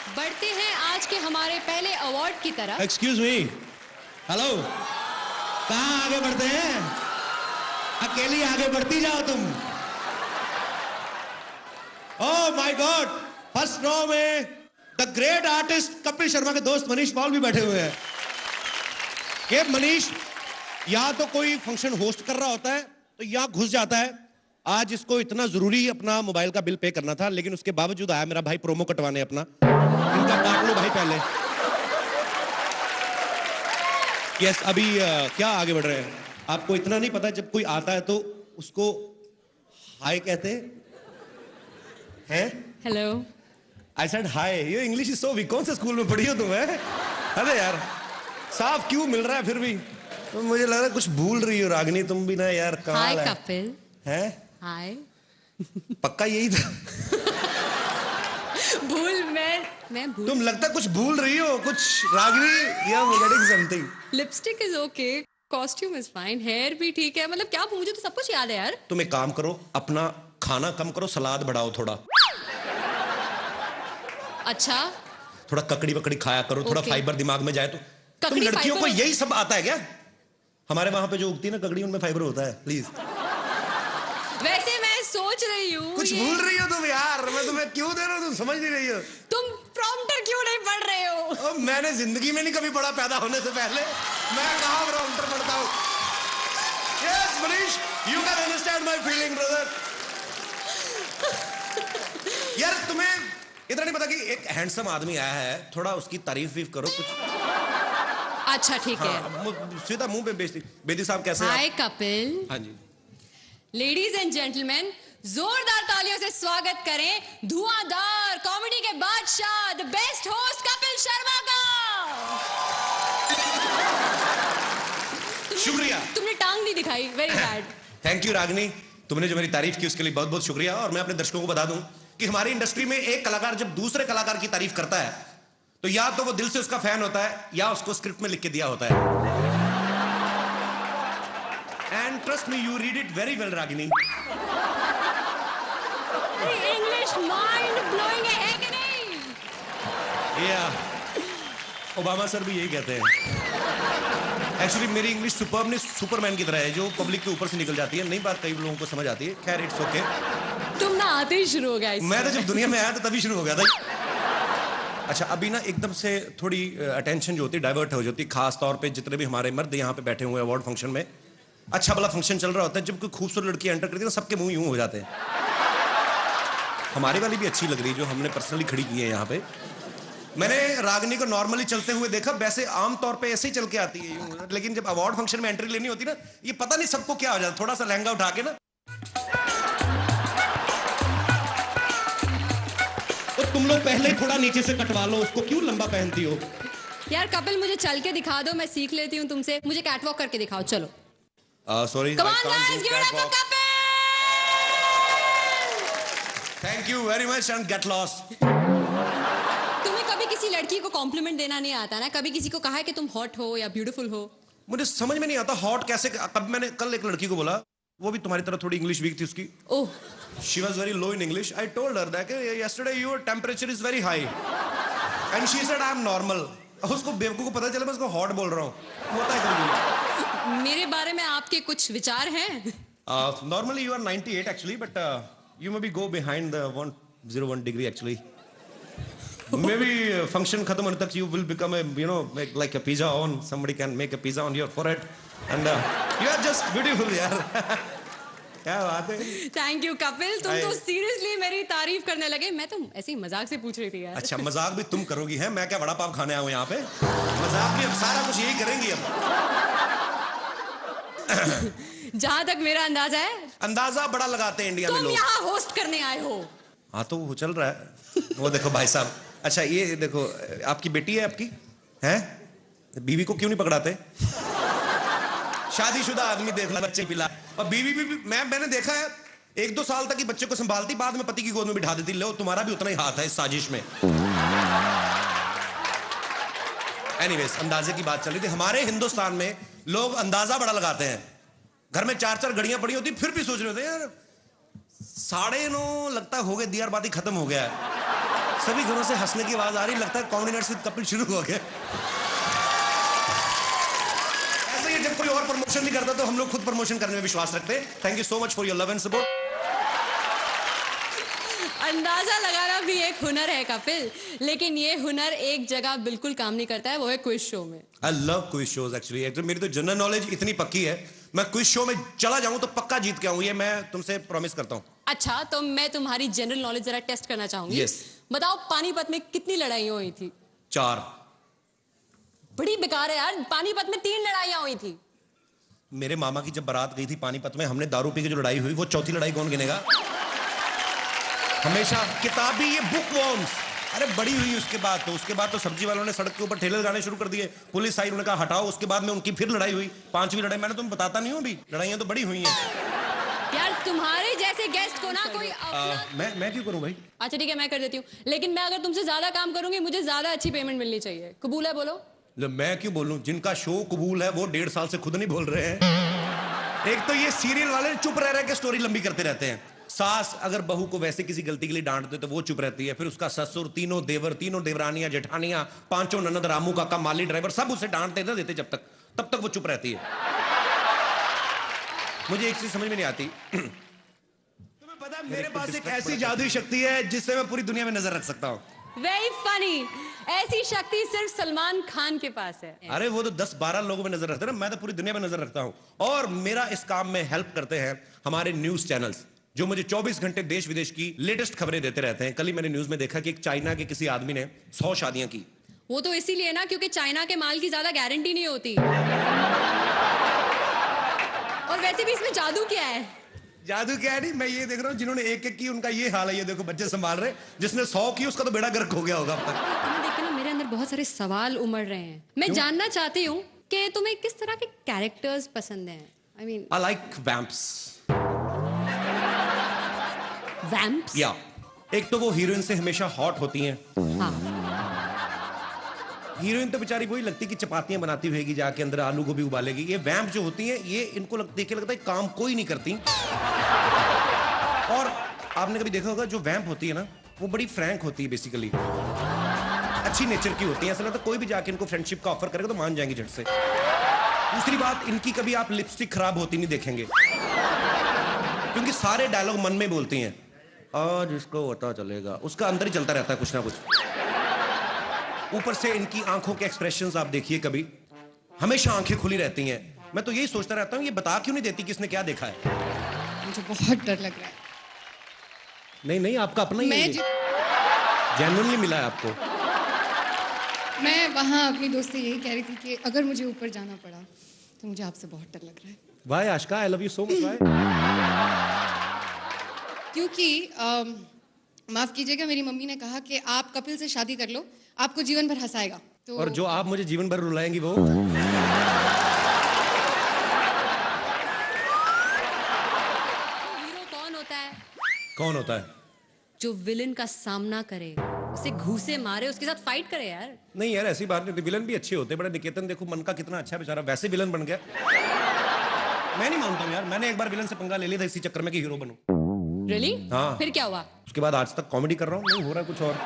बढ़ते हैं आज के हमारे पहले अवार्ड की तरफ। एक्सक्यूज मी, हेलो, कहाँ आगे बढ़ते हैं? अकेली आगे बढ़ती जाओ तुम। Oh my god, first row में the great artist Kapil Sharma के दोस्त मनीष पॉल भी बैठे हुए हैं। ये मनीष यहाँ तो कोई फंक्शन होस्ट कर रहा होता है तो यहाँ घुस जाता है। आज इसको इतना जरूरी अपना मोबाइल का बिल पे करना था, लेकिन उसके बावजूद आया मेरा भाई प्रोमो कटवाने अपना। इनका काट लो भाई पहले। यस, अभी क्या आगे बढ़ रहे हैं? आपको इतना नहीं पता, जब कोई आता है तो उसको हाय कहते हैं। हेलो, आई सेड हाय। ये इंग्लिश इज सो वीक। कौन से स्कूल में पढ़ी हो तुम? अरे यार, साफ क्यों मिल रहा है फिर भी? तो मुझे लग रहा है कुछ भूल रही हो रागिनी तुम भी ना यार। हाय कपिल। है हाय। पक्का यही था? भूल मैं भूल। तुम लगता कुछ भूल रही हो कुछ रागिनी, या getting something. Lipstick is okay, costume is fine, hair भी ठीक है। मतलब क्या, मुझे तो सब कुछ याद है यार। तुम एक काम करो, अपना खाना कम करो, सलाद बढ़ाओ थोड़ा। अच्छा, थोड़ा ककड़ी वकड़ी खाया करो, थोड़ा फाइबर दिमाग में जाए तो। तुम लड़कियों को यही सब आता है क्या? हमारे वहां पे जो उगती है ना ककड़ी, उनमें फाइबर होता है। प्लीज। वैसे मैं सोच रही हूँ कुछ भूल रही हो तुम यार। मैं तुम्हें क्यों दे रहा हूँ, तुम समझ नहीं रही हो। तुम प्रॉम्प्टर क्यों नहीं पढ़ रहे हो? मैंने जिंदगी में नहीं कभी पढ़ा, पैदा होने से पहले। मैं कहाँ प्रॉम्प्टर पढ़ता हूँ। Yes Manish, you can understand my feeling brother. यार तुम्हें इतना नहीं पता कि एक हैंडसम आदमी आया है, थोड़ा उसकी तारीफ भी करो कुछ। अच्छा ठीक है। सीधा मुंह पे बेइज्जती। बेदी साहब कैसे हैं? हाय कपिल। हाँ जी। लेडीज एंड जेंटलमैन, जोरदार तालियों से स्वागत करें धुआंधार कॉमेडी के बादशाह, the best host Kapil Sharma का। शुक्रिया। तुमने टांग नहीं दिखाई, very bad. Thank you Ragini, तुमने जो मेरी तारीफ की उसके लिए बहुत बहुत शुक्रिया। और मैं अपने दर्शकों को बता दूं कि हमारी इंडस्ट्री में एक कलाकार जब दूसरे कलाकार की तारीफ करता है तो या तो वो दिल से उसका फैन होता है या उसको स्क्रिप्ट में लिख के दिया होता है। And trust me, you read it very well Ragini. English mind blowing है कि नहीं? या ओबामा सर भी यही कहते हैं। एक्चुअली मेरी इंग्लिश सुपर्ब नहीं, सुपरमैन की तरह है जो पब्लिक के ऊपर से निकल जाती है। नई बात कई लोगों को समझ आती है। खैर इट्स ओके। तुम ना आते ही शुरू हो गया। मैं तो जब दुनिया में आया था तभी शुरू हो गया था। अच्छा, अभी ना एकदम से थोड़ी अटेंशन जो होती है डाइवर्ट हो जाती है, खास तौर पे जितने भी हमारे मर्द यहाँ पे बैठे हुए हैं अवार्ड फंक्शन में। अच्छा भला फंक्शन चल रहा होता है, जब कोई खूबसूरत लड़की एंटर करती है ना सबके मुंह यूं हो जाते हैं। हमारी वाली भी अच्छी लग रही जो हमने पर्सनली खड़ी की है यहाँ पे। मैंने रागिनी को नॉर्मली चलते हुए देखा, वैसे आमतौर पे ऐसे ही चल के आती है यूं, लेकिन जब अवार्ड फंक्शन में एंट्री लेनी होती ना, ये पता नहीं सबको क्या हो जाता, थोड़ा सा लहंगा उठा के ना तो तुम लोग पहले ही थोड़ा नीचे से कटवा लो उसको, क्यों लंबा पहनती हो? यार कपिल, मुझे चल के दिखा दो, मैं सीख लेती हूँ तुमसे। मुझे कैटवॉक करके दिखाओ, चलो। Sorry, Come on guys, give it up for Kapil! Thank you very much and get lost. तुम्हें कभी किसी लड़की को कॉम्प्लीमेंट देना नहीं आता ना? कभी किसी को कहा है कि तुम हॉट हो या ब्यूटीफुल हो? मुझे समझ में नहीं आता हॉट कैसे। कब मैंने कल एक लड़की को बोला, वो भी तुम्हारी तरह थोड़ी इंग्लिश वीक थी उसकी। Oh, she was very low in English. I told her that yesterday your temperature is very high and she said I am normal. उसको बेवकूफ को पता चला मैं उसको हॉट बोल रहा हूँ। होता है कभी। मेरे बारे में आपके कुछ विचार हैं? Normally you are 98 actually, but you may be go behind the 101 degree actually. Maybe बी फंक्शन खत्म होने तक you will become a, you know, like a pizza on, somebody can make a pizza on your forehead and you are just beautiful यार। क्या बात है। Thank you Kapil, तुम तो सीरियसली मेरी तारीफ करने लगे। मैं तो ऐसे ही मजाक से पूछ रही थी यार। अच्छा, मजाक भी तुम करोगी? है मैं क्या वड़ा पाव खाने आया हूँ यहाँ पे? मजाक भी अब सारा कुछ यही करेंगी अब। जहां तक मेरा अंदाजा है, अंदाजा बड़ा लगाते हैं इंडिया में तुम लोग। यहाँ होस्ट करने आए हो। हाँ तो वो चल रहा है। वो देखो भाई साहब। अच्छा ये देखो, आपकी बेटी है आपकी? है? बीवी को क्यों नहीं पकड़ाते? शादीशुदा आदमी देख ला, बच्चे पिला। और बीवी भी मैंने देखा है 1-2 साल तक ही बच्चे को संभालती, बाद में पति की गोद में बिठा देती। लो तुम्हारा भी उतना ही हाथ है इस साजिश में। एनीवेज, अंदाजे की बात चल रही थी। हमारे हिंदुस्तान में लोग अंदाजा बड़ा लगाते हैं। घर में 4-4 घड़ियां पड़ी होती, फिर भी सोच रहे होते यार 9:30 लगता हो गए, दियार बाती खत्म हो गया है। सभी घरों से हंसने की आवाज आ रही, लगता है कॉमेडी नाइट्स विद कपिल शुरू हो गया। ऐसे ही जब कोई और प्रमोशन नहीं करता तो हम लोग खुद प्रमोशन करने में विश्वास रखते हैं। Thank you so much for your love and support. अंदाजा लगाना भी एक हुनर है कपिल, लेकिन ये हुनर एक जगह बिल्कुल काम नहीं करता है, वो है क्विज शो में। I love quiz shows actually. मेरी तो जनरल नॉलेज इतनी पक्की है, मैं क्विज शो में चला जाऊं तो पक्का जीत के आऊं, ये मैं तुमसे प्रॉमिस करता हूं। अच्छा, तो मैं तुम्हारी जनरल नॉलेज जरा टेस्ट करना चाहूंगी। Yes. बताओ, पानीपत में कितनी लड़ाइयां हुई थी? 4। बड़ी बेकार है यार, पानीपत में 3 लड़ाइयां हुई थी। मेरे मामा की जब बारात गई थी पानीपत में, हमने दारू पी के जो लड़ाई हुई, वो चौथी लड़ाई कौन गिनेगा? हमेशा किताबी ये बुक वॉर्म्स। अरे बड़ी हुई उसके बाद तो सब्जी वालों ने सड़क के ऊपर ठेले लगाने शुरू कर दिए, पुलिस आई, उन्होंने कहा हटाओ। उसके बाद में उनकी फिर लड़ाई हुई, 5वीं लड़ाई। मैंने तुम्हें बताता नहीं हूं अभी, लड़ाइयां तो बड़ी हुई हैं। यार तुम्हारे जैसे गेस्ट को ना कोई मैं क्यों करूं भाई? अच्छा ठीक है, मैं कर देती हूँ, लेकिन मैं अगर तुमसे ज्यादा काम करूंगी मुझे ज्यादा अच्छी पेमेंट मिलनी चाहिए। कबूल है? बोलो। मैं क्यों बोलूं? जिनका शो कबूल है वो 1.5 साल से खुद नहीं बोल रहे हैं। एक तो ये सीरियल वाले चुप रह रहे के स्टोरी लंबी करते रहते हैं। सास अगर बहू को वैसे किसी गलती के लिए डांट दे तो वो चुप रहती है, फिर उसका ससुर, तीनों देवर, तीनों देवरानियां, जेठानियां, 5 ननद, रामू काका, माली ड्राइवर, सब उसे डांटते ना देते तब तक वो चुप रहती है। मुझे एक चीज समझ में नहीं आती। तुम्हें पता है मेरे पास एक ऐसी जादुई शक्ति है जिससे मैं पूरी दुनिया में नजर रख सकता हूं। Very funny. ऐसी शक्ति सिर्फ सलमान खान के पास है। अरे वो तो 10-12 लोगों में नजर रखते हैं ना, मैं तो पूरी दुनिया में नजर रखता हूं। और मेरा इस काम में हेल्प करते हैं हमारे न्यूज चैनल्स, जो मुझे 24 घंटे देश विदेश की लेटेस्ट खबरें देते रहते हैं। कल ही मैंने न्यूज में देखा कि एक चाइना के किसी आदमी ने 100 शादियां की। वो तो इसीलिए ना क्योंकि चाइना के माल की ज्यादा गारंटी नहीं होती। और वैसे भी इसमें जादू क्या है? जादू क्या है? नहीं, मैं ये देख रहा हूँ जिन्होंने एक की उनका ये हाल है। ये देखो बच्चे संभाल रहे, जिसने 100 की उसका तो बेड़ा गर्क हो गया होगा अब तक। तुम्हें देख के ना मेरे अंदर बहुत सारे सवाल उमड़ रहे हैं। मैं जानना चाहती हूँ कि तुम्हें किस तरह के कैरेक्टर्स पसंद हैं? I mean, I like vamps. Vamps? या एक तो वो हीरोइन से हमेशा हॉट होती हैं। हाँ। हीरोइन तो बेचारी वही लगती कि चपातियां बनाती होगी, जाके अंदर आलू गोभी उबालेगी। ये वैम्प जो होती हैं, ये इनको देख के लगता है काम कोई नहीं करती। और आपने कभी देखा होगा जो वैम्प होती है ना, वो बड़ी फ्रैंक होती है, बेसिकली अच्छी नेचर की होती है। ऐसा लगता है कोई भी जाके इनको फ्रेंडशिप का ऑफर करेगा तो मान जाएंगी झट से। दूसरी बात, इनकी कभी आप लिपस्टिक खराब होती नहीं देखेंगे, क्योंकि सारे डायलॉग मन में बोलती हैं। आज इसको पता चलेगा, उसका अंदर ही चलता रहता है कुछ ना कुछ। ऊपर से इनकी आंखों के एक्सप्रेशंस आप देखिए, कभी हमेशा आंखें खुली रहती हैं। मैं तो यही सोचता रहता हूँ, ये बता क्यों नहीं देती किसने क्या देखा है। मुझे बहुत डर लग रहा है। नहीं, आपका अपना ही मैं जेन्युइनली मिला है आपको। मैं वहाँ अपनी दोस्त से यही कह रही थी कि अगर मुझे ऊपर जाना पड़ा तो मुझे आपसे बहुत डर लग रहा है। Why Ashika, I love you so much. Why? क्योंकि माफ कीजिएगा, मेरी मम्मी ने कहा कि आप कपिल से शादी कर लो, आपको जीवन भर हंसाएगा। तो और जो आप मुझे जीवन भर रुलाएंगी वो? हीरो कौन होता है? कौन होता है? जो विलन का सामना करे, उसे घूसे मारे, उसके साथ फाइट करे यार। नहीं यार, ऐसी बात नहीं होती। विलन भी अच्छे होते हैं। बड़ा निकेतन देखो, मन का कितना अच्छा बेचारा, वैसे विलन बन गया। मैं नहीं मानता हूँ यार, मैंने एक बार विलन से पंगा ले लिया था इसी चक्कर में कि हीरो बनूं। रियली? हाँ। फिर क्या हुआ? उसके बाद आज तक कॉमेडी कर रहा हूँ, नहीं हो रहा कुछ और। एक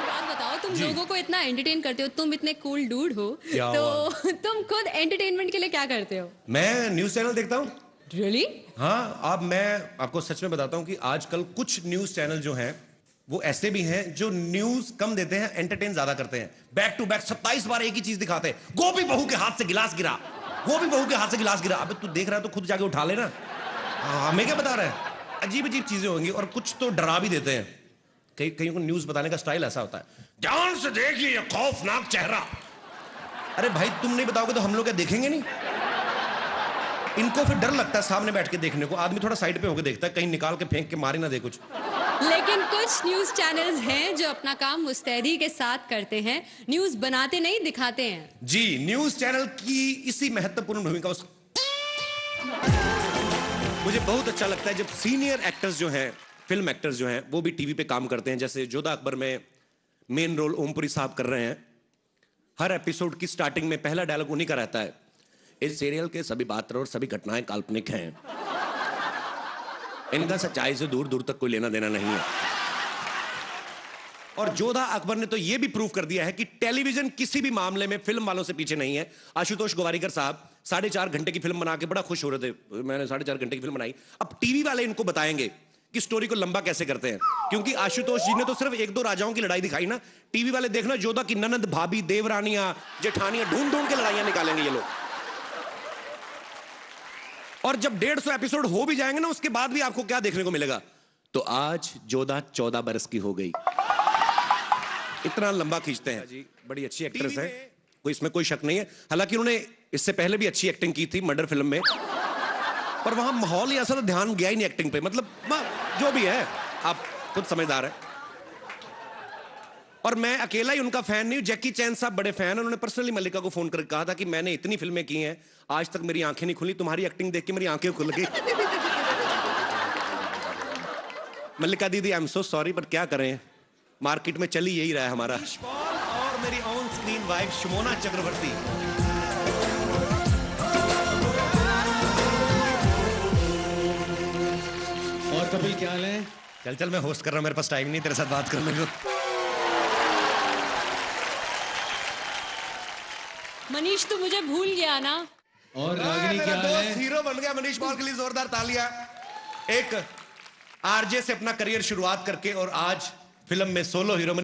बात बताओ, तुम लोगों को इतना एंटरटेन करते हो, तुम इतने कूल डूड हो, क्या तो तुम खुद एंटरटेनमेंट के लिए क्या करते हो? मैं न्यूज चैनल देखता हूँ। रियली? हाँ, अब मैं आपको सच में बताता हूँ कि आजकल कुछ न्यूज चैनल जो हैं वो ऐसे भी हैं जो न्यूज कम देते हैं, एंटरटेन ज्यादा करते हैं। बैक टू बैक 27 बार एक ही चीज दिखाते हैं। गोभी बहू के हाथ से गिलास गिरा, गोभी बहू के हाथ से गिलास गिरा। अबे तू देख रहा है तो खुद जाके उठा लेना। हमें क्या बता रहा है? अजीब अजीब चीजें होंगी, और कुछ तो डरा भी देते हैं। कहीं को न्यूज बताने का स्टाइल ऐसा होता है, ध्यान से देखिए ये खौफनाक चेहरा। अरे भाई, तुम नहीं बताओगे तो हम लोग क्या देखेंगे नहीं? इनको फिर डर लगता है सामने बैठ के देखने को। आदमी थोड़ा साइड पे होकर देखता है, कहीं निकाल के फेंक के मारी ना दे कुछ। लेकिन कुछ न्यूज चैनल्स हैं जो अपना काम मुस्तैदी के साथ करते हैं, न्यूज बनाते नहीं दिखाते हैं। जी, न्यूज चैनल की इसी महत्वपूर्ण भूमिका मुझे बहुत अच्छा लगता है जब सीनियर एक्टर्स जो हैं, फिल्म एक्टर्स जो हैं, वो भी टीवी पे काम करते हैं। जैसे जोधा अकबर में मेन रोल ओमपुरी साहब कर रहे हैं। हर एपिसोड की स्टार्टिंग में पहला डायलॉग उन्हीं का रहता है, इस सीरियल के सभी पात्र और सभी घटनाएं काल्पनिक हैं, इनका सच्चाई से दूर दूर तक कोई लेना देना नहीं है। और जोधा अकबर ने तो यह भी प्रूव कर दिया है कि टेलीविजन किसी भी मामले में फिल्म वालों से पीछे नहीं है। आशुतोष गोवारिकर साहब 4.5 घंटे की फिल्म बना के बड़ा खुश हो रहे थे, मैंने 4.5 घंटे की फिल्म बनाई। अब टीवी वाले इनको बताएंगे कि स्टोरी को लंबा कैसे करते हैं, क्योंकि आशुतोष जी ने तो सिर्फ 1-2 राजाओं की लड़ाई दिखाई ना। टीवी वाले देखना जोधा की ननद, भाभी, देवरानियां, जेठानियां ढूंढ ढूंढ के लड़ाइयां निकालेंगे ये लोग। और जब 150 एपिसोड हो भी जाएंगे ना, उसके बाद भी आपको क्या देखने को मिलेगा? तो आज जोधा 14 बरस की हो गई। इतना लंबा खींचते हैं जी। बड़ी अच्छी एक्ट्रेस है, कोई इसमें कोई शक नहीं है। हालांकि उन्होंने इससे पहले भी अच्छी एक्टिंग की थी मर्डर फिल्म में, पर वहां माहौल ही ऐसा था, ध्यान गया ही नहीं एक्टिंग पे। मतलब जो भी है, आप खुद समझदार है। और मैं अकेला ही उनका फैन नहीं हूं, जैकी चैन साहब बड़े फैन हैं। उन्होंने पर्सनली मल्लिका को फोन करके कहा था कि मैंने इतनी फिल्में की हैं, आज तक मेरी आंखें नहीं खुली, तुम्हारी एक्टिंग देख के मेरी आंखें खुल गई। मल्लिका दीदी, आई एम सो सॉरी, पर क्या करें, मार्केट में चली यही रहा है हमारा। और मेरी ऑन स्क्रीन वाइफ शुमोना चक्रवर्ती। और कपिल क्या हाल है? चल चल, मैं होस्ट कर रहा हूं, मेरे पास टाइम नहीं तेरे साथ बात करने को। मनीष तू मुझे भूल गया ना। और रागिनी क्या हाल है? हीरो बन गया मनीष पॉल के लिए जोरदार तालियां। एक आरजे से अपना करियर शुरुआत करके और आज फिल्म में सोलो हीरो